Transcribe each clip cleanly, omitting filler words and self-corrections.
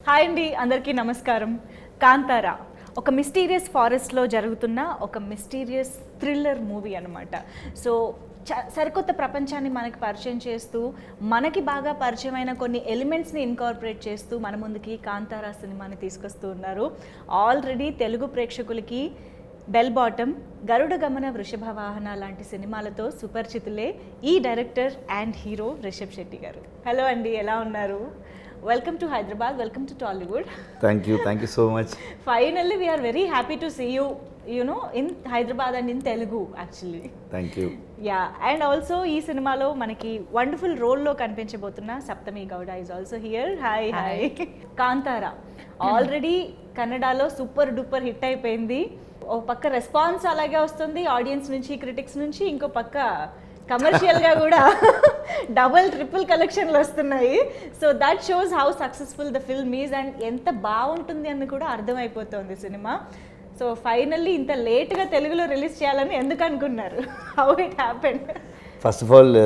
Hi అండి, అందరికీ నమస్కారం. కాంతారా ఒక మిస్టీరియస్ ఫారెస్ట్లో జరుగుతున్న ఒక మిస్టీరియస్ థ్రిల్లర్ మూవీ అనమాట. సో సరికొత్త ప్రపంచాన్ని మనకి పరిచయం చేస్తూ, మనకి బాగా పరిచయమైన కొన్ని ఎలిమెంట్స్ని ఇన్కార్పొరేట్ చేస్తూ మన ముందుకి కాంతారా సినిమాని తీసుకొస్తూ ఉన్నారు. ఆల్రెడీ తెలుగు ప్రేక్షకులకి బెల్ బాటమ్, గరుడ గమన, వృషభ వాహన లాంటి సినిమాలతో సుపరిచితులే ఈ director and hero Rishab Shetty గారు. హలో అండి, ఎలా ఉన్నారు? Welcome to Hyderabad, welcome to Tollywood. Thank you so much. Finally, we are very happy to see you, in Hyderabad and in Telugu actually. Thank you. Yeah, and also ee cinema lo manaki wonderful role lo kanpinchabothunna Saptami Gowda is also here. Hi. Kantara already Kannada lo super duper hit అయిపోయింది. ఒక పక్క response అలాగే వస్తుంది audience నుంచి, critics నుంచి, ఇంకో పక్క కమర్షియల్గా కూడా డబుల్ ట్రిపుల్ కలెక్షన్లు వస్తున్నాయి. So that shows how successful the film is and ఎంత బాగుంటుంది అని కూడా అర్థమైపోతుంది సినిమా. సో ఫైనల్లీ ఇంత లేట్గా తెలుగులో రిలీజ్ చేయాలని ఎందుకు అనుకున్నారు? How it happened? First of all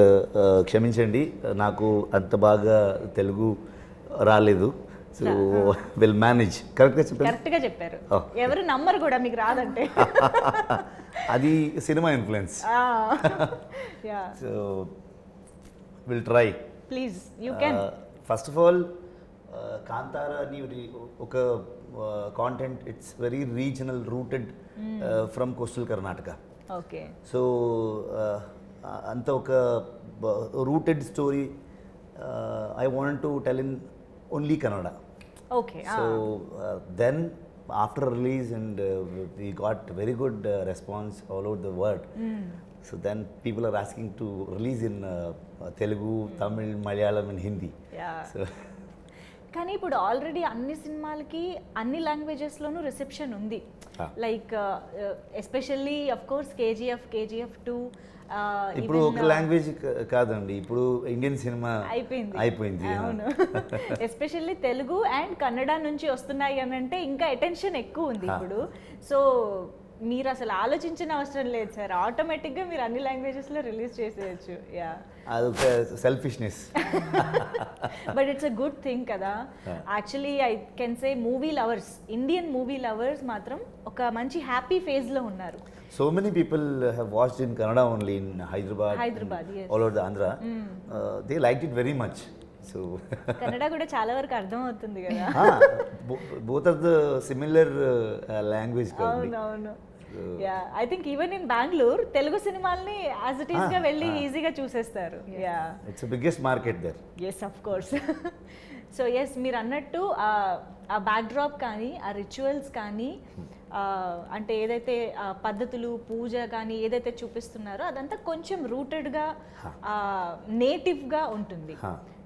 క్షమించండి, నాకు అంత బాగా తెలుగు రాలేదు. So will manage. కరెక్ట్గా చెప్పారు. ఎవరు నమ్మరు కూడా మీకు రాదంటే. అది cinema influence. So will try. Please you can. First of all Kantara అని ఒక content, it's very regional, rooted from coastal Karnataka. Okay. So అంత ఒక rooted story I want to tell in only Kannada. Okay. So then after release and we got very good response all over the world. So then people are asking to release in Telugu, Tamil, Malayalam and Hindi. Yeah. So కానీ ఇప్పుడు already అన్ని సినిమాలకి అన్ని లాంగ్వేజెస్లోనూ reception ఉంది. Like especially of course KGF 2 ఇప్పుడు ఒక language కాదండి, ఇప్పుడు ఇండియన్ సినిమా అయిపోయింది. అవును. ఎస్పెషల్లీ తెలుగు అండ్ కన్నడ నుంచి వస్తున్నాయి అని అంటే ఇంకా అటెన్షన్ ఎక్కువ ఉంది ఇప్పుడు. సో మీరు అసలు ఆలోచించిన అవసరం లేదు సార్, ఆటోమేటిక్గా మీరు అన్ని లాంగ్వేజెస్లో రిలీజ్ చేసేయచ్చు. యా, అదొక selfishness. But it's a good thing కదా. Actually I can say Indian movie lovers మాత్రం ఒక మంచి హ్యాపీ ఫేజ్లో ఉన్నారు. So many people have watched in Kannada only in Hyderabad, yes. all over the Andhra. They liked it very much. So Kannada kuda chaala varaku ardham avutundi kada. Both of the similar language kabadi. Avunu. Yeah, I think even in Bangalore Telugu cinemalni as it is ga velli easy ga choosestaru. Yeah, it's the biggest market there. Yes, of course. So yes, మీరు అన్నట్టు ఆ backdrop కానీ, ఆ rituals కానీ, అంటే ఏదైతే పద్ధతులు, పూజ కానీ ఏదైతే చూపిస్తున్నారో అదంతా కొంచెం రూటెడ్గా, నేటివ్గా ఉంటుంది.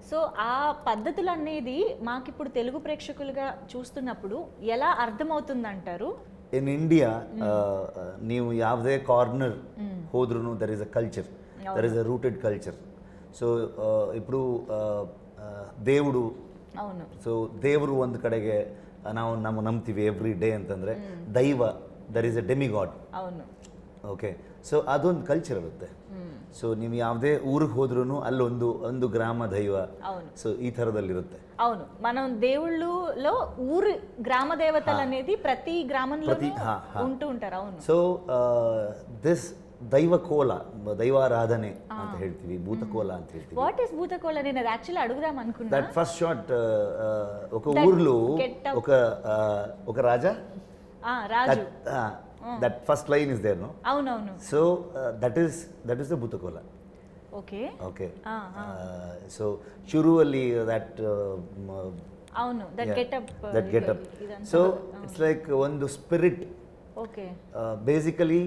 సో ఆ పద్ధతులు అనేది మాకు ఇప్పుడు తెలుగు ప్రేక్షకులుగా చూస్తున్నప్పుడు ఎలా అర్థమవుతుందంటారు? ఇన్ ఇండియా ನೀವು ಯಾವುದೇ ಕಾರ್ನರ್ ಹೋದ್ರೂ there is a culture, there is a rooted culture. So ఇప్పుడు దేవుడు, అవుನು, ಸೊ ದೇವರು ಒಂದು ಕಡೆಗೆ ನಾವು ನಂಬ್ತೀವಿ ಎವ್ರಿ ಡೇ ಅಂತಂದರೆ, ದೈವ, ದರ್ ಈಸ್ ಅ ಡೆಮಿಗಾಡ್. అవును. ಓಕೆ. ಸೊ ಅದೊಂದು ಕಲ್ಚರ್ ಇರುತ್ತೆ. ಸೊ ನೀವು ಯಾವುದೇ ಊರಿಗೆ ಹೋದ್ರೂ ಅಲ್ಲೊಂದು ಗ್ರಾಮ ದೈವ, ಸೊ ಈ ಥರದಲ್ಲಿರುತ್ತೆ. అవును, మనం దేవుళ్ళలో ఊరు గ్రామ దేవతలు అనేది ప్రతి గ్రామంలో ఉంటూ ఉంటారు. అవును. సో దిస్ దైవకోల, దైవారాధನೆ ಅಂತ ಹೇಳ್ತೀವಿ, ಭೂತಕೋಲ ಅಂತ ಹೇಳ್ತೀವಿ. What is Bhuta Kola? నేను అది యాక్చువల్లీ అడుగుదాం అనుకున్నా. దట్ ఫస్ట్ షాట్, ఒక ఊర్లో ఒక రాజా, రాజు, that first line is there, no? అవునవును. So that is the Bhoota Kola. Okay. So ಶುರುವಲ್ಲಿ ದಟ್, అవును, that getup. So it's like ಒಂದು ಸ್ಪಿರಿಟ್. ఓకే. ಬೇಸಿಕಲಿ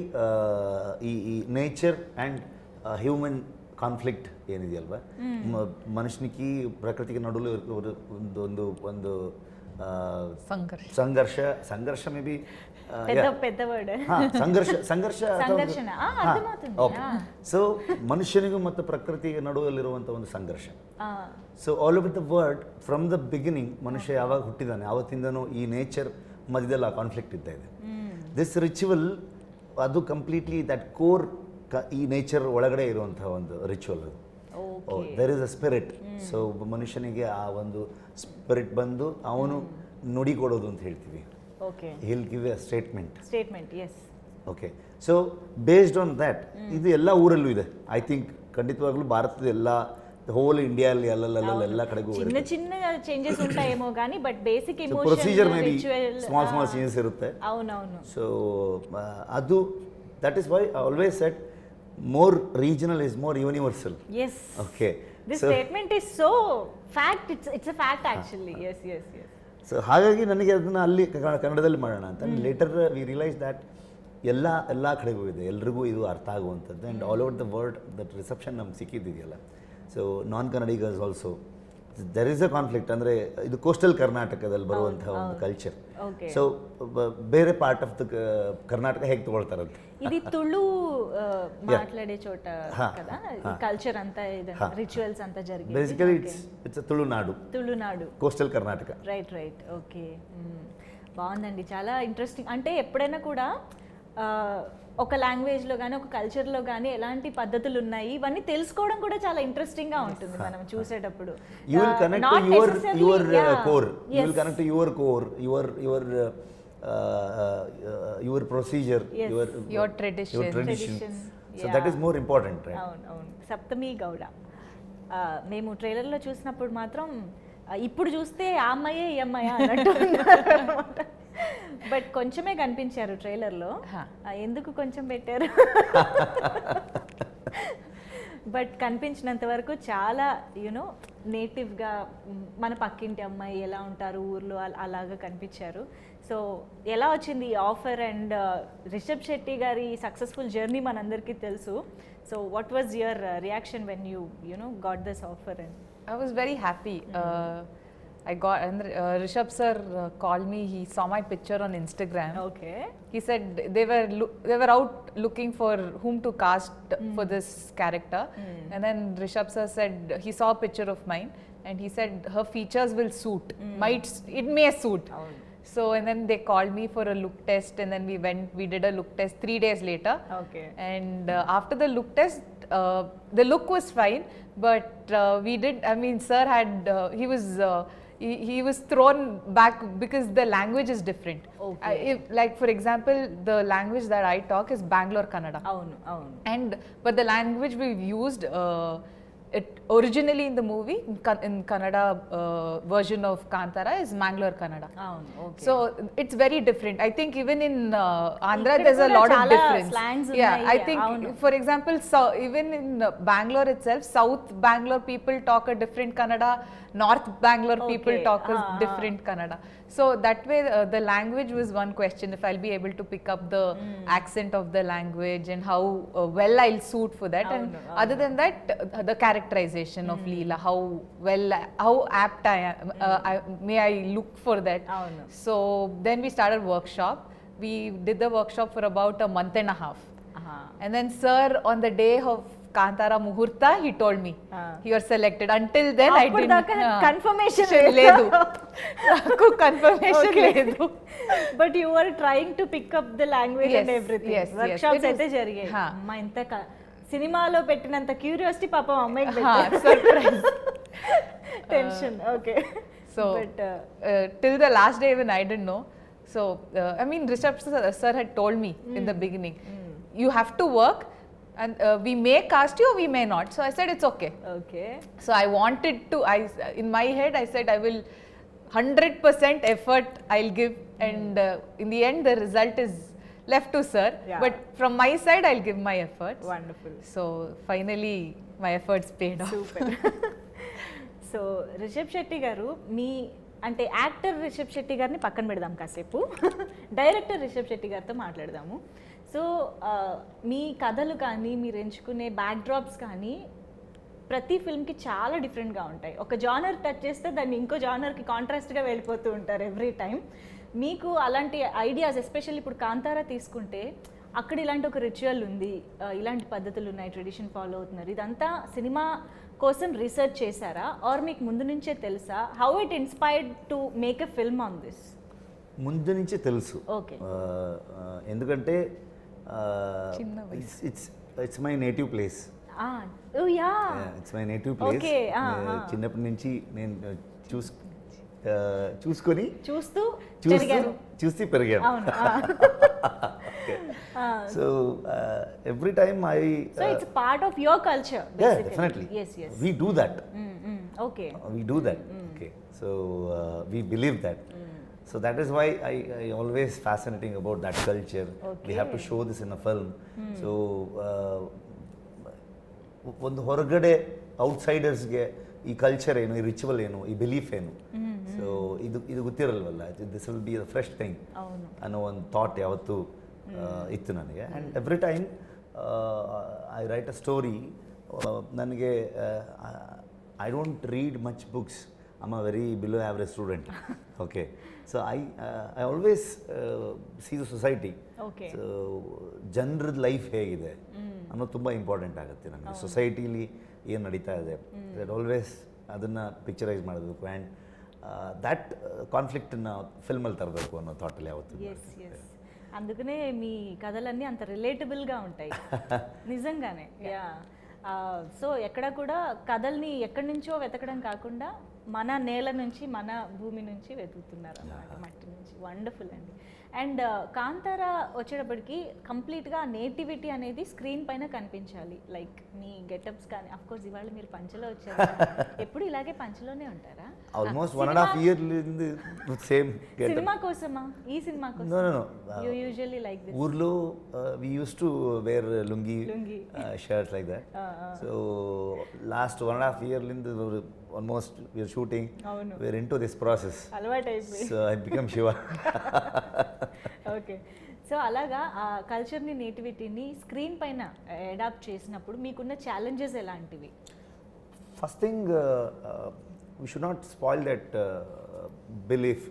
ಈ ನೇಚರ್ ಆ್ಯಂಡ್ హ్యూమన్ కాన్ఫ్లిక్ట్ ఏనిది అಲ್ವಾ, మనుషునికి ప్రకృతికి నడులో ಒಂದು సంఘర్ష మేబీ పెద్ద వర్డ్, ಸಂಘರ್ಷ. ಓಕೆ. ಸೊ ಮನುಷ್ಯನಿಗೂ ಮತ್ತು ಪ್ರಕೃತಿಗೆ ನಡುವಲ್ಲಿರುವಂಥ ಒಂದು ಸಂಘರ್ಷ. So all over the world, from the beginning ಮನುಷ್ಯ ಯಾವಾಗ ಹುಟ್ಟಿದಾನೆ ಆವತ್ತಿಂದನೂ ಈ ನೇಚರ್ ಮಧ್ಯದಲ್ಲಿ ಆ ಕಾನ್ಫ್ಲಿಕ್ಟ್ ಇದ್ದ ಇದೆ. ದಿಸ್ ರಿಚುವಲ್ ಅದು ಕಂಪ್ಲೀಟ್ಲಿ ದಟ್ ಕೋರ್ ಈ ನೇಚರ್ ಒಳಗಡೆ ಇರುವಂತಹ ಒಂದು ರಿಚುವಲ್ ಅದು. There is a spirit. So ಮನುಷ್ಯನಿಗೆ ಆ ಒಂದು ಸ್ಪಿರಿಟ್ ಬಂದು ಅವನು ನುಡಿ ಕೊಡೋದು ಅಂತ ಹೇಳ್ತೀವಿ. Okay, he'll give a statement. Yes. Okay, so based on that ಇದು ಎಲ್ಲ ಊರಲ್ಲೂ ಇದೆ. ಐ ಥಿಂಕ್ ಖಂಡಿತವಾಗ್ಲೂ ಭಾರತದ ಎಲ್ಲ ಹೋಲ್ ಇಂಡಿಯಾಲ್ಲಿ ಎಲ್ಲ ಕಡೆಗೂ ಚಿನ್ನ ಚಿನ್ನ ಚೇಂಜಸ್ ఉంటాయేమో కానీ but basic emotion procedure may be small changes ಇರುತ್ತೆ. అవునవును. ಸೊ ಅದು that is why I always shed more regional is more universal. Yes. Okay. This statement is so fact. It's a fact actually. Yes. So ಹಾಗಾಗಿ ನನಗೆ ಅದನ್ನು ಅಲ್ಲಿ ಕನ್ನಡದಲ್ಲಿ ಮಾಡೋಣ ಅಂತ. ಲೇಟರ್ ವಿ ರಿಯಲೈಸ್ ದ್ಯಾಟ್ ಎಲ್ಲ ಕಡೆಗೂ ಇದೆ, ಎಲ್ರಿಗೂ ಇದು ಅರ್ಥ ಆಗುವಂಥದ್ದು. And all over the world that reception ನಮ್ಗೆ ಸಿಕ್ಕಿದ್ದಿದೆಯಲ್ಲ. So non Kannadigas also there is a conflict. ಅಂದರೆ ಇದು ಕೋಸ್ಟಲ್ ಕರ್ನಾಟಕದಲ್ಲಿ ಬರುವಂಥ ಒಂದು ಕಲ್ಚರ್. ಸೊ ಬೇರೆ ಪಾರ್ಟ್ ಆಫ್ ದ ಕರ್ನಾಟಕ ಹೇಗೆ ತಗೊಳ್ತಾರಂತೆ, ఇది ತುಳು మాట్లాడే చోట కదా ఈ కల్చర్ అంతా ఇదంతా రిచువల్స్ అంతా జరిగేది. Basically it's Tulunadu coastal Karnataka. Right. Okay, బాగుందండి, చాలా ఇంట్రెస్టింగ్. అంటే ఎప్పుడైనా కూడా ఒక లాంగ్వేజ్లో కానీ ఒక కల్చర్లో కానీ ఎలాంటి పద్ధతులు ఉన్నాయి ఇవన్నీ తెలుసుకోవడం కూడా చాలా ఇంట్రెస్టింగ్గా ఉంటుంది మనం చూసేటప్పుడు. You will connect to your core, you will connect to your core, your procedure, your traditions. So that is more important, right? అవును. సప్తమి గౌడ మేము ట్రైలర్లో చూసినప్పుడు మాత్రం ఇప్పుడు చూస్తే ఆ అమ్మాయే ఈ అమ్మాయా అన్నట్టు ఉన్నారు. బట్ కొంచెమే కనిపించారు ట్రైలర్లో. ఎందుకు కొంచెం పెట్టారు? బట్ కనిపించినంత వరకు చాలా యూనో నేటివ్గా మన పక్కింటి అమ్మాయి ఎలా ఉంటారు ఊర్లో అలాగా కనిపించారు. సో ఎలా వచ్చింది ఈ ఆఫర్? అండ్ రిషబ్ శెట్టి గారి సక్సెస్ఫుల్ జర్నీ మనందరికీ తెలుసు. So what was your reaction when you know got this offer? And I was very happy. I got and Rishab sir called me. He saw my picture on Instagram. Okay. He said they were out looking for whom to cast for this character. And then Rishab sir said he saw a picture of mine and he said her features will suit. It may suit. So and then they called me for a look test and then we did a look test 3 days later. Okay. And after the look test the look was fine, but sir had he was thrown back because the language is different. Okay. Like for example, the language that I talk is Bangalore Kannada. Avunu. But the language we've used it originally in the movie in Kannada version of Kantara is Mangalore Kannada. Okay. So it's very different. I think even in Andhra there's a lot of difference. I think for example even in Bangalore itself, South Bangalore people talk a different Kannada, North Bangalore people talk a different Kannada. So that way the language was one question, if I'll be able to pick up the accent of the language and how well I'll suit for that. And other than that the characterization of Leela, how apt I am, may I look for that. So then we started workshop. We did the workshop for about a month and a half. And then sir on the day of Kantara Muhurta he told me you are selected. Until then I didn't confirmation ledu naku confirmation ledu, but you were trying to pick up the language and everything. Workshops అయితే జరిగాయి. అమ్మా ఇంత సినిమాలో పెట్టినంత curiosity పాపం అమ్మాయికి పెట్టారు. Surprise tension. Okay. So till the last day even I didn't know. So Rishab sir had told me in the beginning you have to work and we may cast you or we may not. So I said it's okay. So I wanted to, in my head I said I will 100% effort I'll give, and in the end the result is left to sir. But from my side I'll give my efforts. Wonderful. So finally my efforts paid off. Super. So Rishab Shetty గారు, మీ అంటే actor Rishab Shetty గారిని పక్కన పెడదాం కాసేపు, director Rishabh Shetty గారితో మాట్లాడదాము. So మీ కథలు కానీ మీరు ఎంచుకునే బ్యాక్డ్రాప్స్ కానీ ప్రతి ఫిల్మ్కి చాలా డిఫరెంట్గా ఉంటాయి. ఒక జానర్ టచ్ చేస్తే దాన్ని ఇంకో జానర్కి కాంట్రాస్ట్గా వెళ్ళిపోతూ ఉంటారు ఎవ్రీ టైం. మీకు అలాంటి ఐడియాస్, ఎస్పెషల్లీ ఇప్పుడు కాంతారా తీసుకుంటే అక్కడ ఇలాంటి ఒక రిచువల్ ఉంది, ఇలాంటి పద్ధతులు ఉన్నాయి, ట్రెడిషన్ ఫాలో అవుతున్నారు, ఇదంతా సినిమా కోసం రీసెర్చ్ చేశారా ఆర్ మీకు ముందు నుంచే తెలుసా? How it inspired to make a film on this? ముందు నుంచే తెలుసు. ఓకే. ఎందుకంటే it's my native place. Oh yeah, it's my native place. చిన్నప్పటి నుంచి నేను చూసుకొని చూస్తూ చూస్తూ పెరిగాను. అవును. So every time I so it's part of your culture definitely we do that. Okay. We do that. Okay. So we believe that. So that is why I always fascinating about that culture. We have to show this in a film. So ಒಂದು ಹೊರಗಡೆ ಔಟ್ಸೈಡರ್ಸ್ಗೆ ಈ culture ಏನು, ಈ ritual ಏನು, ಈ belief ಏನು, so ಇದು ಗೊತ್ತಿರಲ್ವಲ್ಲ. This will be the fresh thing ಅನ್ನೋ ಒಂದು ಥಾಟ್ ಯಾವತ್ತೂ ಇತ್ತು ನನಗೆ. And every time I write a story, ನನಗೆ I don't read much books. I'm a very below average student. Okay. So I always see the society. Okay. So ಜನರ life ಹೇಗಿದೆ ಅನ್ನೋದು ತುಂಬ ಇಂಪಾರ್ಟೆಂಟ್ ಆಗುತ್ತೆ ನನಗೆ. ಸೊಸೈಟಿಲಿ ಏನು ನಡೀತಾ ಇದೆ ದಟ್ ಆಲ್ವೇಸ್ ಅದನ್ನು ಪಿಕ್ಚರೈಸ್ ಮಾಡಬೇಕು. ಆ್ಯಂಡ್ ದ್ಯಾಟ್ ಕಾನ್ಫ್ಲಿಕ್ಟನ್ನು ಫಿಲ್ಮಲ್ಲಿ ತರಬೇಕು ಅನ್ನೋ ಥಾಟಲ್ಲಿ ಯಾವತ್ತು. అందుకనే మీ కథలన్నీ అంత రిలేటబుల్గా ఉంటాయి నిజంగానే. యా. సో ఎక్కడ కూడా కథల్ని ఎక్కడి నుంచో వెతకడం కాకుండా మన నేల నుంచి, మన భూమి నుంచి వెతుకుతున్నారు అన్నమాట, మట్టి నుంచి. వండర్ఫుల్ అండి. అండ్ కాంతార వచ్చేటప్పటికి కంప్లీట్గా నేటివిటీ అనేది స్క్రీన్ పైన కనిపించాలి. లైక్ మీ గెటప్స్ కానీ, అఫ్ కోర్స్ ఇవాళ మీరు పంచలో వచ్చారు, ఎప్పుడు ఇలాగే పంచలోనే ఉంటారా? Almost 1.5 years same getup. Cinema కోసమా? ఈ సినిమా కోసం? No you usually like this. ఊర్లో we used to wear lungi shirts like that. So last 1.5 years almost we are shooting. We are into this process. అలవాటు అయిపోయి. So I become Shiva. Okay. So అలాగా ఆ కల్చర్ని, నేటివిటీని screen పైన adapt చేసినప్పుడు మీకున్న challenges ఎలాంటివి? First thing, we should not spoil that belief.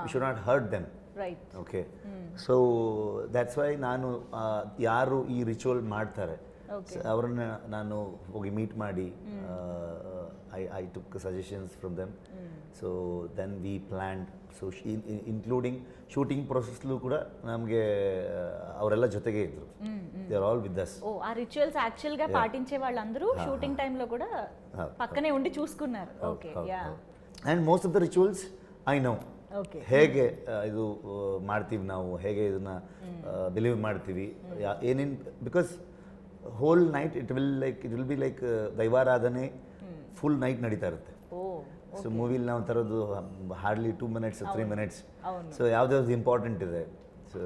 We should not hurt them. Right. Okay. So that's why ನಾನು ಯಾರು ಈ ರಿಚುವಲ್ ಮಾಡ್ತಾರೆ ಅವ್ರನ್ನ ನಾನು ಹೋಗಿ ಮೀಟ್ ಮಾಡಿ I took suggestions from them. So then we planned. So including shooting processಲು ಕೂಡ ನಮಗೆ ಅವರೆಲ್ಲ ಜೊತೆಗೆ ಇದ್ರು. They are all with us. ఓ, ఆ రిచువల్స్ యాక్చువల్ గా పాటించే వాళ్ళందరూ షూటింగ్ టైం లో కూడా పక్కనే ఉండి చూసుకున్నారు. Okay. Yeah. And most of the rituals I know. Okay. ಹೇಗೆ ಇದು ಮಾಡ್ತೀವಿ ನಾವು, ಹೇಗೆ ಇದನ್ನ ಬಿಲೀವ್ ಮಾಡ್ತೀವಿ, ಏನೇನು, because whole night it will be like ದೈವಾರಾಧನೆ ಫುಲ್ ನೈಟ್ ನಡೀತಾ ಇರುತ್ತೆ. ಸೊ ಮೂವಿಲಿ ನಾವು ತರೋದು ಹಾರ್ಡ್ಲಿ 2 minutes 3 minutes. ಸೊ ಯಾವ್ದಾವ್ದು ಇಂಪಾರ್ಟೆಂಟ್ ಇದೆ, ಸೊ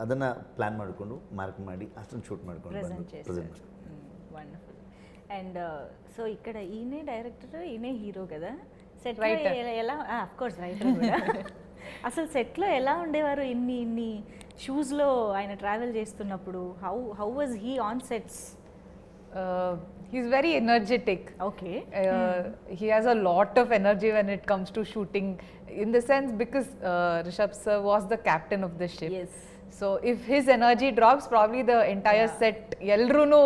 ಅದನ್ನು ಪ್ಲ್ಯಾನ್ ಮಾಡಿಕೊಂಡು ಮಾರ್ಕ್ ಮಾಡಿ ಅಷ್ಟೊಂದು ಶೂಟ್ ಮಾಡ್ಕೊಂಡು ಪ್ರೆಸೆಂಟ್. వండర్ఫుల్. అండ్ సో ఇక్కడ ఈయనే డైరెక్టర్, ఈయనే హీరో కదా. సెట్ ఎలా, ఆఫ్ కోర్స్ రైటర్ కూడా. అసలు సెట్లో ఎలా ఉండేవారు ఇన్ని షూస్లో ఆయన ట్రావెల్ చేస్తున్నప్పుడు? How was he on sets? He's very energetic. Okay. He has a lot of energy when it comes to shooting, in the sense because Rishab sir was the captain of the ship. Yes. So if his energy drops, probably the entire set, Elruno,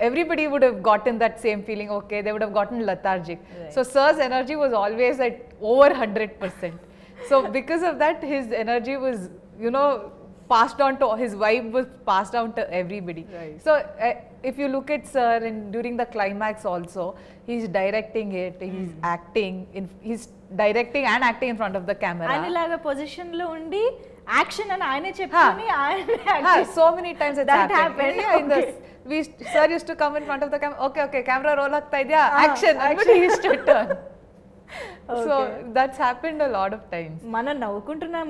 everybody would have gotten that same feeling. Okay, they would have gotten lethargic. Right. So sir's energy was always at over 100%. So because of that, his energy was, passed on to, his vibe was passed down to everybody. Right. So if you look at sir during the climax also, he's directing it, he's acting, he's directing and acting in front of the camera. ఆయనలాగా position లో ఉండి action అని ఆయనే చెప్పుకొని ఆయన so many times that happened. Yeah, sir used to come in front of the camera, okay camera roll agta idya, action, and he used to turn. So that's happened a lot of times. మనం నవ్వుకుంటున్నాం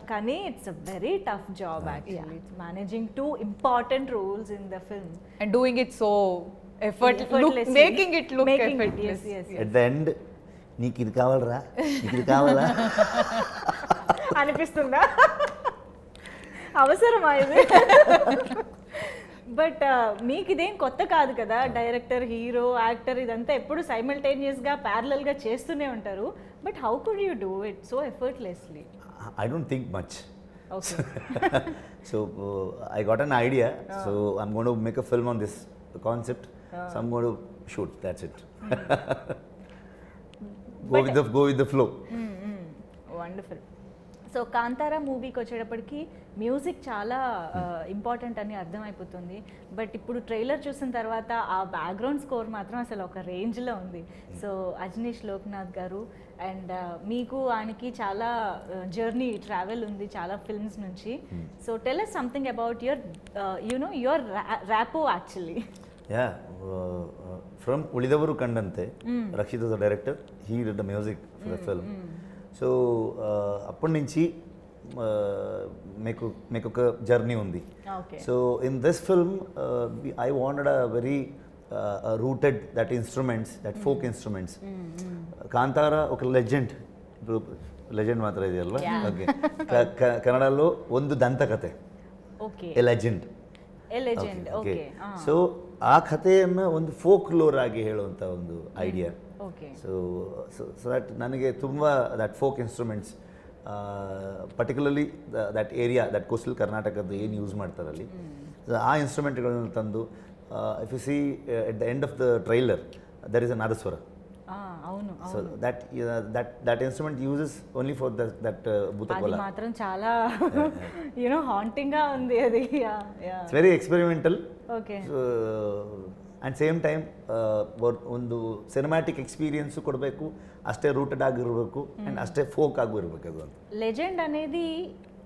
కానీ it's a very tough job actually. It's managing 2 important roles in the film and doing it so effortlessly, making it look effortless. Yes. At the end, నీకు ఇది కావాలరా, నీకు ఇది కావాలా అనిపిస్తుందా? అవసరమా ఇది? బట్ మీకు ఇదేం కొత్త కాదు కదా, డైరెక్టర్, హీరో, యాక్టర్ ఇదంతా ఎప్పుడు సైమల్టేనియస్గా ప్యారలల్గా చేస్తూనే ఉంటారు. But how could you do it so effortlessly? I don't think much. Okay. So I got an idea. So I'm going to make a film on this concept. So I'm going to shoot. That's it. Go with the flow. Wonderful. So Kantara మూవీకి వచ్చేటప్పటికి music చాలా important అని అర్థమైపోతుంది. But ఇప్పుడు trailer చూసిన తర్వాత ఆ background score మాత్రం అసలు ఒక రేంజ్లో ఉంది. సో అజనీష్ లోక్నాథ్ గారు అండ్ మీకు ఆయనకి చాలా జర్నీ ట్రావెల్ ఉంది చాలా ఫిల్మ్స్ నుంచి. So tell us something about your rapport actually. Yeah, from Ulidavaru Kandante, Rakshit was the director, he did the music for the film. So, అప్పటి నుంచి మీకు ఒక జర్నీ ఉంది. So in this film I wanted a very rooted that instruments, that folk instruments. Kantara ఒక legend ಮಾತ್ರ ಇದೆಯಲ್ವಾ? Okay. ಕನ್ನಡಲ್ಲೂ ಒಂದು ದಂತಕಥೆ, A legend. So ಆ ಕಥೆಯನ್ನು ಒಂದು ಫೋಕ್ ಲೋರ್ ಆಗಿ ಹೇಳುವಂಥ ಒಂದು ಐಡಿಯಾ. ಸೊ ದಟ್ ನನಗೆ ತುಂಬ that folk instruments, particularly that area, that coastal ಕರ್ನಾಟಕದ್ದು ಏನು ಯೂಸ್ ಮಾಡ್ತಾರಲ್ಲಿ ಆ ಇನ್ಸ್ಟ್ರೂಮೆಂಟ್ಗಳನ್ನು ತಂದು, if you see at the end of the trailer there is a nadaswaram. So that instrument uses only for that Bhoota Kola. మాత్రం చాలా హాంటింగ్ గా ఉంది అది. It's very experimental. Okay. And same time ಒಂದು ಸಿನಿಮ್ಯಾಟಿಕ್ ಎಕ್ಸ್ಪೀರಿಯನ್ಸ್ ಕೊಡಬೇಕು, ಅಷ್ಟೇ ರೂಟೆಡ್ ಆಗಿರಬೇಕು ಅಂಡ್ ಅಷ್ಟೇ ఫోక్ ಆಗಿ ಇರಬೇಕು. ಅದು లెజెండ్ అనేది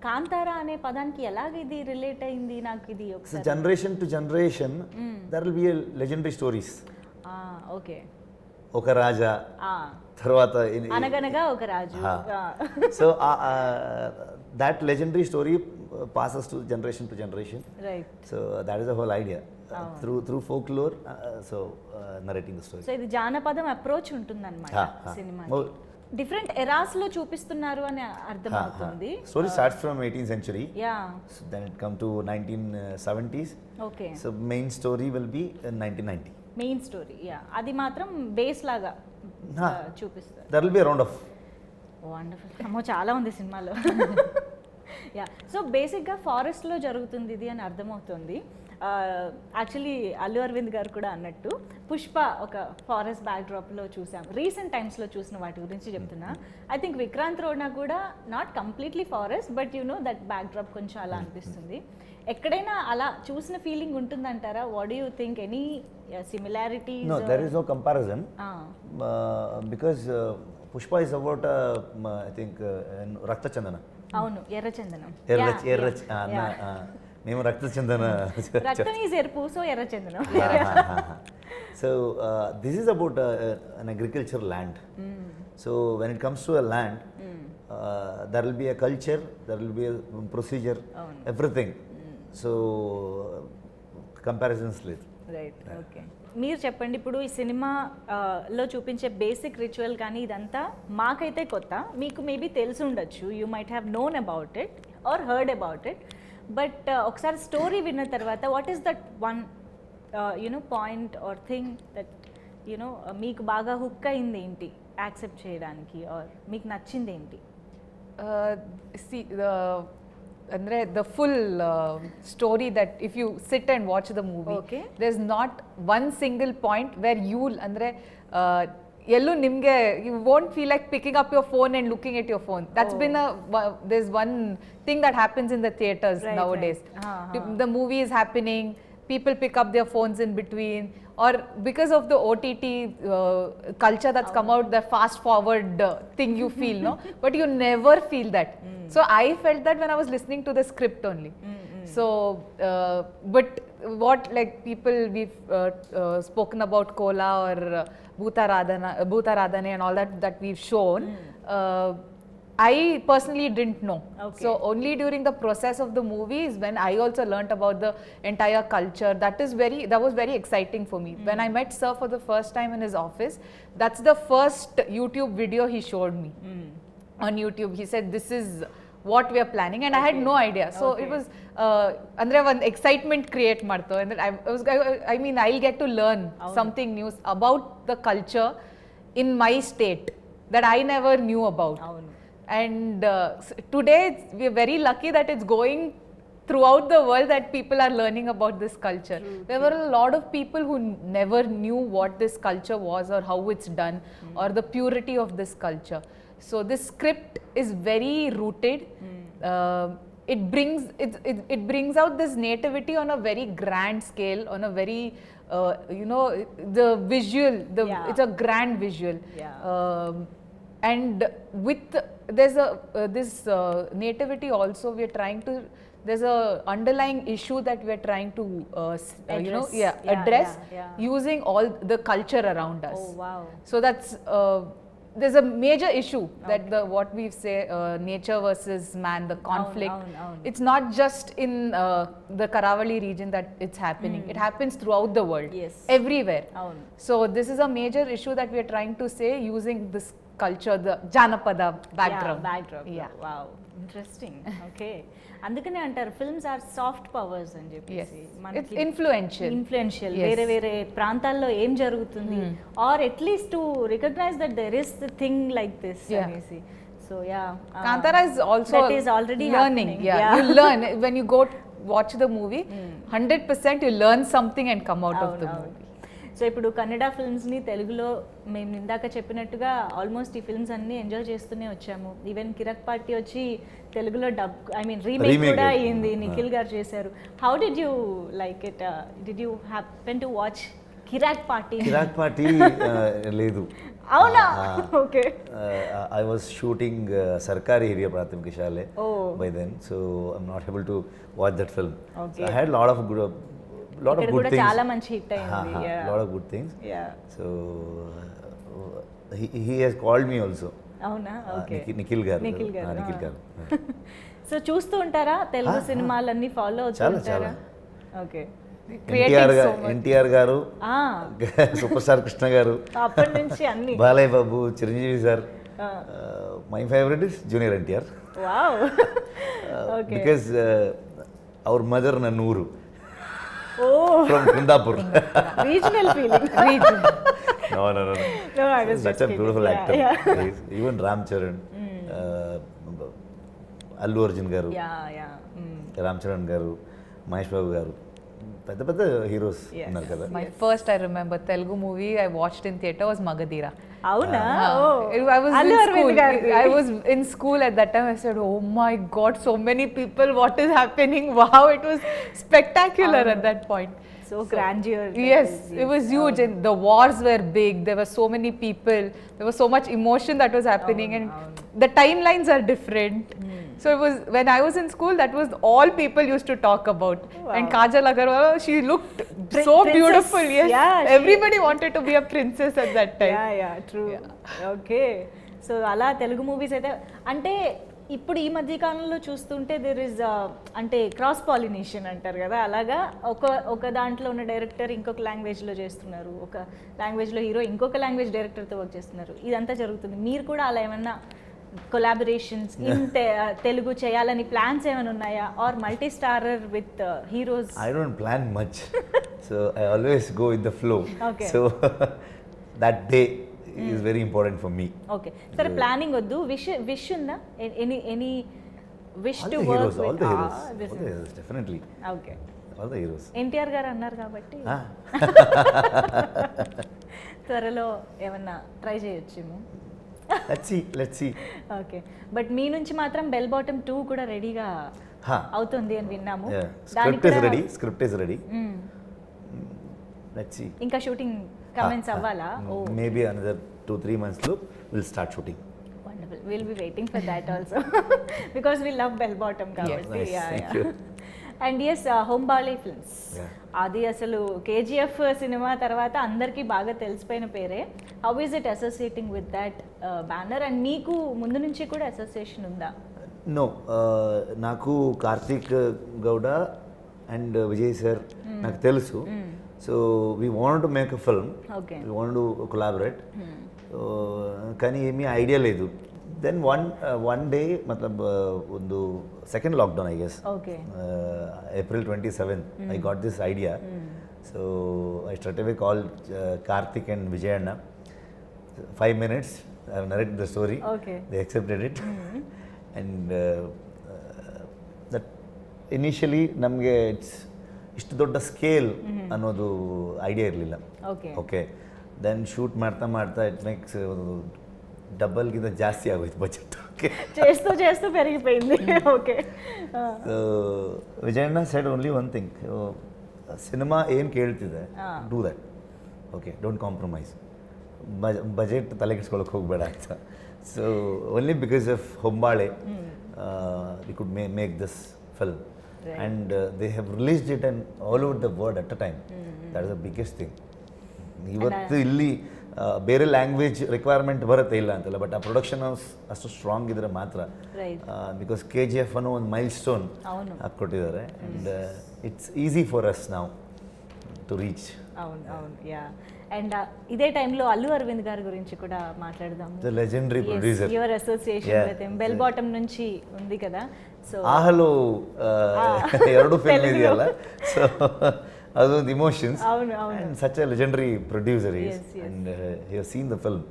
కాంతారా అనే పదానికి ఎలాగ ఇది రిలేట్ అయింది నాకు ఇది ఒకసారి. Generation to generation there will be legendary stories. Okay. ఒక రాజా, తర్వాత అనగనగా ఒక రాజు. So that legendary story passes to generation, right? So that is the whole idea, through folklore, so narrating the story. So ఇది జానపదం అప్రోచ్ ఉంటుందన్నమాట సినిమాకి. డిఫరెంట్ ఎరాస్ లో చూపిస్తున్నారు అని అర్థమవుతుంది. Story starts from 18th century. Yeah. So then it come to 1970s. Okay. So main story will be in 1990. Main story, అది మాత్రం బేస్ లాగా చూపిస్తారు. That will be round of. Wonderful. అమ్మో చాలా ఉంది సినిమాలో. సో బేసిక్గా ఫారెస్ట్లో జరుగుతుంది ఇది అని అర్థమవుతుంది. యాక్చువల్లీ అల్లు అరవింద్ గారు కూడా అన్నట్టు పుష్ప ఒక ఫారెస్ట్ బ్యాక్డ్రాప్లో చూసాం. రీసెంట్ టైమ్స్లో చూసిన వాటి గురించి చెప్తున్నా. ఐ థింక్ విక్రాంత్ రోడ్నా కూడా not completely forest, but that backdrop కొంచెం అలా అనిపిస్తుంది. ఎక్కడైనా అలా చూసిన ఫీలింగ్ ఉంటుందంటారా? What do you think? Any similarities? No, there is no comparison. Because Pushpa is about I think Rakta Chandana. అవును, ఎర్ర చందనం. మేము రక్త చందన. రక్తం ఈజ్ ఎరుపు, సో ఎర్ర చందనం. So this is about an agricultural land. So when it comes to a land, there will be a culture, there will be a procedure, everything. So comparisons లేదు. రైట్. ఓకే. మీరు చెప్పండి, ఇప్పుడు ఈ సినిమాలో చూపించే బేసిక్ రిచువల్ కానీ ఇదంతా మాకైతే కొత్త, మీకు మేబీ తెలిసి ఉండొచ్చు. You might have known about it or heard about it. But ఒకసారి స్టోరీ విన్న తర్వాత what is that one point or thing that మీకు బాగా హుక్ అయింది ఏంటి యాక్సెప్ట్ చేయడానికి, ఆర్ మీకు నచ్చింది ఏంటి? Andre the full story, that if you sit and watch the movie, there's not one single point where you'll andre yellu nimge you won't feel like picking up your phone and looking at your phone. That's been there's one thing that happens in the theaters nowadays. The movie is happening, people pick up their phones in between, or because of the OTT culture that's come out, the fast forward thing you feel, no? But you never feel that. So I felt that when I was listening to the script only. So but what, like, people we've spoken about Kola or Bhutaradhane and all that we've shown, I personally didn't know. So only during the process of the movie is when I also learnt about the entire culture. That was very exciting for me. When I met Sir for the first time in his office, that's the first YouTube video he showed me. On YouTube he said, this is what we are planning, and I had no idea. So it was andre one excitement create marto, and I mean I'll get to learn something new about the culture in my state that I never knew about. And today we are very lucky that it's going throughout the world, that people are learning about this culture. There were a lot of people who never knew what this culture was or how it's done or the purity of this culture. So this script is very rooted. It brings out this nativity on a very grand scale, on a very the visual. It's a grand visual. And with there's a this nativity also we are trying to. There's a underlying issue that we are trying to address using all the culture around us. Oh wow! So that's there's a major issue that what we say nature versus man, the conflict. It's not just in the Karavali region that it's happening. It happens throughout the world. Yes. Everywhere. So this is a major issue that we are trying to say using this culture, the Janapada background. Yeah. Wow. Interesting. Okay. అందుకనే అంటారు films are soft powers అని చెప్పేసి it's influential వేరే వేరే ప్రాంతాల్లో ఏం జరుగుతుంది or at least to recognise that there is the thing like this అనేసి so yeah Kantara is also that is already learning. You learn when you go watch the movie. 100% you learn something and come out of the movie. So ఇప్పుడు కన్నడ ఫిల్మ్స్ని తెలుగులో మేము ఇందాక చెప్పినట్టుగా almost ఈ films అన్ని enjoy చేస్తూనే వచ్చాము. ఈవెన్ కిరక్ పార్టీ వచ్చి తెలుగులో రీమేక్ కూడా అయ్యింది, నిఖిల్ గారు చేశారు. How did you like it? Did you happen to watch Kirik Party? Kirik Party లేదు. అవునా? Okay. I was shooting Sarkari area Prathimika Shale by then, so I'm not able to watch that film. So I had lot of good things. చాలా మంచి hit అయింది. Lot of good things. So he has called me also. అవునా? Okay. Nikhil గారు. So చూస్తూ ఉంటారా తెలుగు సినిమాలన్నీ? Follow అవుతుంటారా? Okay. NTR గారు, super star Krishna గారు, అప్పటి నుంచి అన్ని, Balayya Babu, Chiranjeevi sir. My favourite is Junior NTR. Wow. Okay. Because our mother నన్నూరు from Kundapur. Regional feeling. No. I was such a beautiful actor. Even Ram Charan, Allu Arjun garu, Ram Charan garu, Mahesh Babu garu, పెద్ద heroes ఉన్నారు కదా. My first, I remember Telugu movie I watched in theatre was Magadira. అవునా? I was in school at that time. I said, oh my god, so many people, what is happening? Wow, it was spectacular at that point. So grandeur. Yes, it was huge, and the wars were big. There were so many people. There was so much emotion that was happening, and the timelines are different. So it was, when I was in school, that was all people used to talk about. And Kajal Agarwal, she looked so beautiful. Yes, everybody wanted to be a princess at that time. True. Okay. So అలా Telugu movies అయితే అంటే ఇప్పుడు ఈ మధ్య కాలంలో చూస్తుంటే there is అంటే cross pollination అంటారు కదా, అలాగా ఒక దాంట్లో ఉన్న డైరెక్టర్ ఇంకొక లాంగ్వేజ్లో చేస్తున్నారు, ఒక లాంగ్వేజ్లో హీరో ఇంకొక లాంగ్వేజ్ డైరెక్టర్తో వర్క్ చేస్తున్నారు. ఇదంతా జరుగుతుంది. మీరు కూడా అలా ఏమన్నా కొలాబరేషన్స్ ఇన్ తెలుగు చేయాలని ప్లాన్స్ ఏమైనా ఉన్నాయా? Or multi starrer with heroes? I don't plan much. So I always go with the flow. Okay. So that day is very important for me. Okay. సరే, ప్లానింగ్ వద్దు, విష్ ఉందా? Any wish to work with all the heroes definitely. Okay. All the heroes. NTR garu అన్నారు కాబట్టి త్వరలో ఏమన్నా try చేయొచ్చేమో. Let's see. Okay. But మీ నుంచి మాత్రం బెల్ బాటమ్ 2 కూడా రెడీగా అవుతుంది అని విన్నాము. Script is ready. Let's see. ఇంకా షూటింగ్ కమెంట్స్ అవ్వాలా? Maybe another 2-3 months లో we'll start shooting. Wonderful. We'll be waiting for that also because we love bell bottom కాబట్టి. Thank you. And yes, Hombale Films, అది అసలు కేజీఎఫ్ సినిమా తర్వాత అందరికీ బాగా తెలిసిపోయిన పేరే. How is it associating with that banner? And మీకు ముందు నుంచి కూడా అసోసియేషన్ ఉందా? నో, నాకు కార్తీక్ గౌడ అండ్ విజయ్ సార్ నాకు తెలుసు. So we want to make a film, we want to collaborate. కానీ ఏమీ ఐడియా లేదు. Then one day, matlab ಒಂದು second lockdown, I guess. Okay. April 27th, I got this idea. So I straight away called Karthik and Vijay Anna. 5 minutes, I have narrated the story. Okay. They accepted it. And that initially ನಮಗೆ ಇಷ್ಟು ದೊಡ್ಡ scale ಅನ್ನೋದು idea ಇರಲಿಲ್ಲ. Okay. Then shoot ಮಾಡ್ತಾ it makes ಡಬಲ್ಗಿಂತ ಜಾಸ್ತಿ ಆಗೋಯ್ತು budget. Okay, చేస్తూ చేస్తూ పెరిగిపోయింది. Okay, Vijayanna said only one thing, cinema ಏನು ಕೇಳ್ತಿದೆ do that, okay, don't compromise, budget ತಲೆಗೆಡ್ಸ್ಕೊಳಕ್ಕೆ ಹೋಗಬೇಡ ಅಂತ. So only because of Hombale we could make this film and they have released it and all over the world at a time. That is the biggest thing. ಇವತ್ತು ಇಲ್ಲಿ ಬೇರೆ language requirement ಬರುತ್ತೆ, ಇಲ್ಲ ಅಂತಲ್ಲ, but ಆ ಪ್ರೊಡಕ್ಷನ್ ಹೌಸ್ ಅಷ್ಟು strong ಇದ್ರೆ ಮಾತ್ರ. ಬಿಕಾಸ್ KGF ಅನ್ನೋ ಒಂದು ಮೈಲ್ ಸ್ಟೋನ್ ಹಾಕ್ಕೊಟ್ಟಿದ್ದಾರೆ and it's easy for us ನಾವು టు రీచ్. అవును అవును, యా. అండ్ ఇదే టైంలో అల్లు అరవింద్ గారి గురించి కూడా మాట్లాడదాం. The legendary producer, your association with him, bell bottom నుంచి ఉంది కదా. సో ఆహలో ಎರಡು ಫಿಲ್ಮ್ ಇದೆಯಲ್ಲ, ಸೊ ಅದೊಂದು ಇಮೋಷನ್ಸ್. అవును అవును, and such a legendary producer he is, and he has seen the film,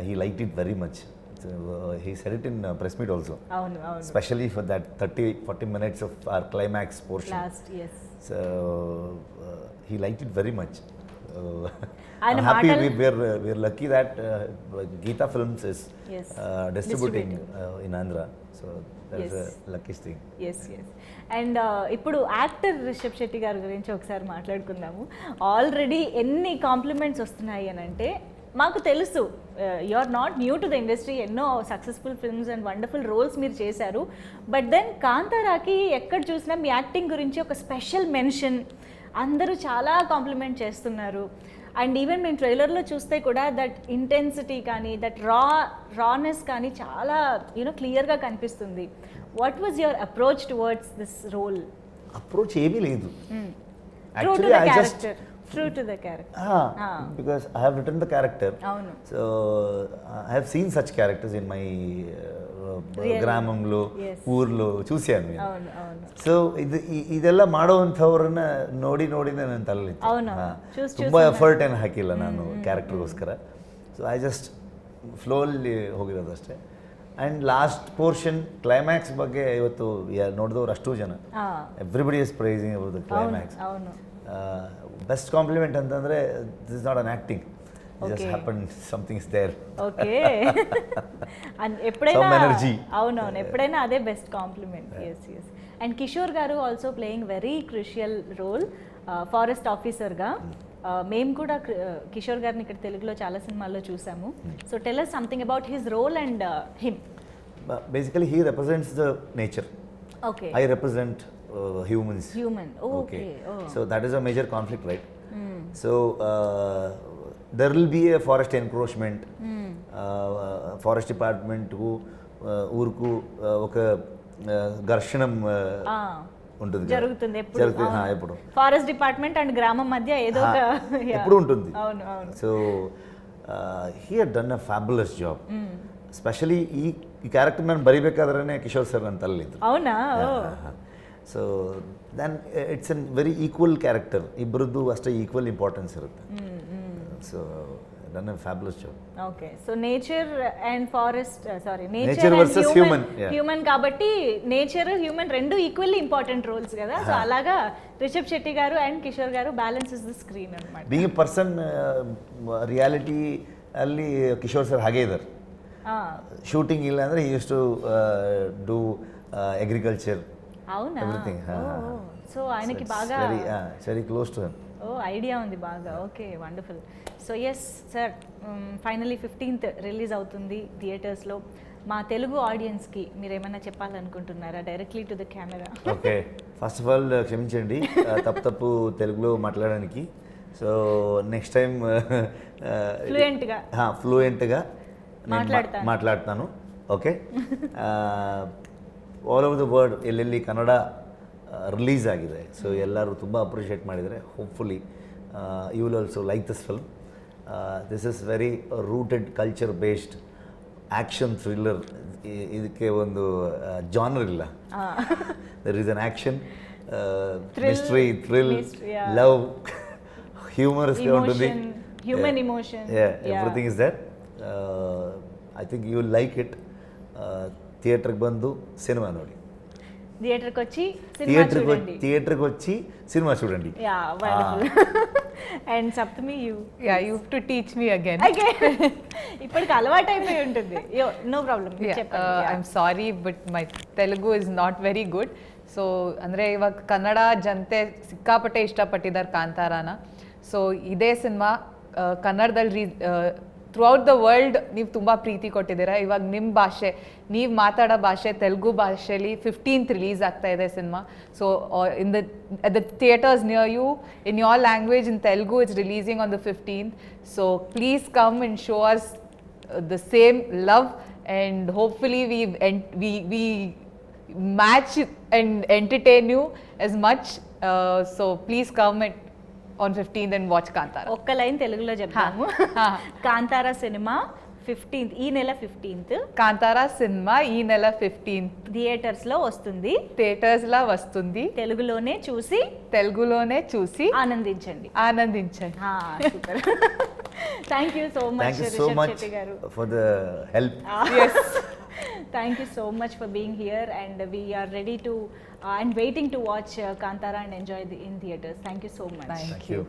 he liked it very much. So, he said it in press meet also, అవును అవును, especially for that 30-40 minutes of our climax portion last, yes. So he liked it very much. ఆయన I'm happy మాటలు, we're lucky that Geeta Films is Yes, distributing in Andhra, so that is a luckiest thing. Yes yes. And ఇప్పుడు actor Rishab Shetty గారి గురించి ఒకసారి మాట్లాడుకుందాము. Already ఎన్ని compliments వస్తున్నాయి అని అంటే, మాకు తెలుసు you are not new to the industry, ఎన్నో successful films and wonderful roles మీరు చేశారు. బట్ దెన్ కాంతారాకి ఎక్కడ చూసినా మీ యాక్టింగ్ గురించి ఒక స్పెషల్ మెన్షన్, అందరూ చాలా కాంప్లిమెంట్ చేస్తున్నారు. అండ్ ఈవెన్ మేము ట్రైలర్లో చూస్తే కూడా దట్ ఇంటెన్సిటీ కానీ, దట్ రానెస్ కానీ చాలా క్లియర్గా కనిపిస్తుంది. What was your approach towards this role? Approach ఏమీ లేదు, true to the character, true to the character. Because I have written the character. Avunu. So I have seen such characters in my ಗ್ರಾಮಂలో, ಊರ್లో చూశాను నేను. అవును అవును. So ಇದೆಲ್ಲ ಮಾಡೋವಂಥವ್ರನ್ನ ನೋಡಿ ನೋಡಿನೇ ನನ್ನ ತಲೆಯಲ್ಲಿ ತುಂಬ ಎಫರ್ಟ್ ಏನು ಹಾಕಿಲ್ಲ ನಾನು ಕ್ಯಾರೆಕ್ಟರ್ಗೋಸ್ಕರ. ಸೊ ಐ ಜಸ್ಟ್ ಫ್ಲೋಲ್ಲಿ ಹೋಗಿರೋದಷ್ಟೇ. ಆ್ಯಂಡ್ ಲಾಸ್ಟ್ ಪೋರ್ಷನ್ ಕ್ಲೈಮ್ಯಾಕ್ಸ್ ಬಗ್ಗೆ ಇವತ್ತು ನೋಡಿದವ್ರು ಅಷ್ಟು ಜನ, everybody is praising about the climax. Best compliment ಅಂತಂದರೆ this is not an acting, just happened, something is there. Okay. And ఎప్పుడైనా energy. అవునవును, ఎప్పుడైనా అదే best compliment. yes yes. And Kishore garu also playing very crucial role forest ఆఫీసర్గా. మేము కూడా కిషోర్ గారిని ఇక్కడ తెలుగులో చాలా సినిమాల్లో చూసాము. So tell us something about his role and him. Basically he represents the nature. Okay. I represent humans. Human. Oh, okay. Oh. So that is a major conflict, right? So there will be a forest encroachment. Forest department కు ఊరుకు ఒక ఘర్షణం ఉంటుంది, జరుగుతుంది ఎప్పుడు. Forest department and గ్రామం మధ్య ఏదో ఒక ఎప్పుడు ఉంటుంది. అవును అవును. So he had done a fabulous job. Specially ಈ ಕ್ಯಾರೆಕ್ಟರ್ ನಾನು ಬರಿಬೇಕಾದ್ರೆ ಕಿಶೋರ್ ಸರ್ ನನ್ನ ತಲೆಯಿದ್ರು. అవునా? So then it's an very equal character, ಇಬ್ಬರದ್ದು ಅಷ್ಟೇ ಈಕ್ವಲ್ ಇಂಪಾರ್ಟೆನ್ಸ್ ಇರುತ್ತೆ. So done a fabulous job. Okay, so nature and forest, nature versus human. Human కాబట్టి నేచర్ హ్యూమన్ రెండు ఈక్వల్లీ ఇంపార్టెంట్ రోల్స్ కదా. సో అలాగా రిషబ్ శెట్టి గారు అండ్ కిషోర్ గారు బ్యాలెన్సెస్ ద స్క్రీన్ అన్నమాట. ಬೀಯಿಂಗ್ ಎ ಪರ್ಸನ್ ರಿಯಾಲಿಟಿ ಅಲ್ಲಿ ಕಿಶೋರ್ ಸರ್ ಹಾಗೇ ಇದ್ದಾರೆ. ಶೂಟಿಂಗ್ ಇಲ್ಲ ಅಂದರೆ ಯೂಸ್ ಟು ಡೂ ಅಗ್ರಿಕಲ್ಚರ್, అవునా? ఎవ్రీథింగ్. సో ఆయనకి బాగా very close to him. Idea ఉంది బాగా. Okay, wonderful. So yes sir, finally 15th release అవుతుంది థియేటర్స్లో. మా తెలుగు ఆడియన్స్కి మీరు ఏమైనా చెప్పాలనుకుంటున్నారా directly to the camera? Okay, first of all క్షమించండి తప్పు తెలుగులో మాట్లాడడానికి. సో నెక్స్ట్ టైం ఫ్లూయెంట్గా ಮಾತಾಡ್ತಾನು. Okay, all over the world ಎಲ್ಲೆಲ್ಲಿ ಕನ್ನಡ ರಿಲೀಸ್ ಆಗಿದೆ, ಸೊ ಎಲ್ಲರೂ ತುಂಬ ಅಪ್ರಿಷಿಯೇಟ್ ಮಾಡಿದರೆ. Hopefully you will also like this film. This is very rooted culture based action thriller. ಇದಕ್ಕೆ ಒಂದು ಜಾನರ್ ಇಲ್ಲ. There is an action, mystery, thrill, love, humorous ఉంటుంది, human emotion, everything is that. I think you will like it. ಥಿಯೇಟ್ರಿಗೆ ಬಂದು cinema ನೋಡಿ. థియేటర్కి వచ్చి cinema చూడండి. థియేటర్కి వచ్చి సినిమా చూడండి. Yeah wonderful. And Saptami you have to teach me again. ఇప్పటికి అలవాటు అయిపోయి ఉంటుంది. No problem. I'm sorry but my Telugu is not very good. So ಅಂದರೆ ಇವಾಗ ಕನ್ನಡ ಜನತೆ ಸಿಕ್ಕಾಪಟ್ಟೆ ಇಷ್ಟಪಟ್ಟಿದ್ದಾರೆ ಕಾಂತಾರಾನ. ಸೊ ಇದೇ ಸಿನಿಮಾ ಕನ್ನಡದಲ್ಲಿ ಥ್ರೂಔಟ್ ದ ವರ್ಲ್ಡ್ ನೀವು ತುಂಬ ಪ್ರೀತಿ ಕೊಟ್ಟಿದ್ದೀರಾ. ಇವಾಗ ನಿಮ್ಮ ಭಾಷೆ, ನೀವು ಮಾತಾಡೋ ಭಾಷೆ ತೆಲುಗು ಭಾಷೆಯಲ್ಲಿ 15th ರಿಲೀಸ್ ಆಗ್ತಾ ಇದೆ cinema. So at the theaters near you in your language in Telugu it's releasing on the 15th. So please come and show us the same love, and hopefully we match and entertain you as much. So please come on 15th and watch Kantara. ఒక్క line తెలుగులో చెప్తాము. Kantara cinema 15th, ఈ నెల 15th Kantara cinema ఈ నెల 15th theatres లో వస్తుంది. Theatres లా వస్తుంది. తెలుగులోనే చూసి ఆనందించండి. Super. Thank you so much Rishab Shetty garu for the help. yes thank you so much for being here, and we are ready to and waiting to watch Kantara and enjoy in theaters. Thank you so much. Thank you.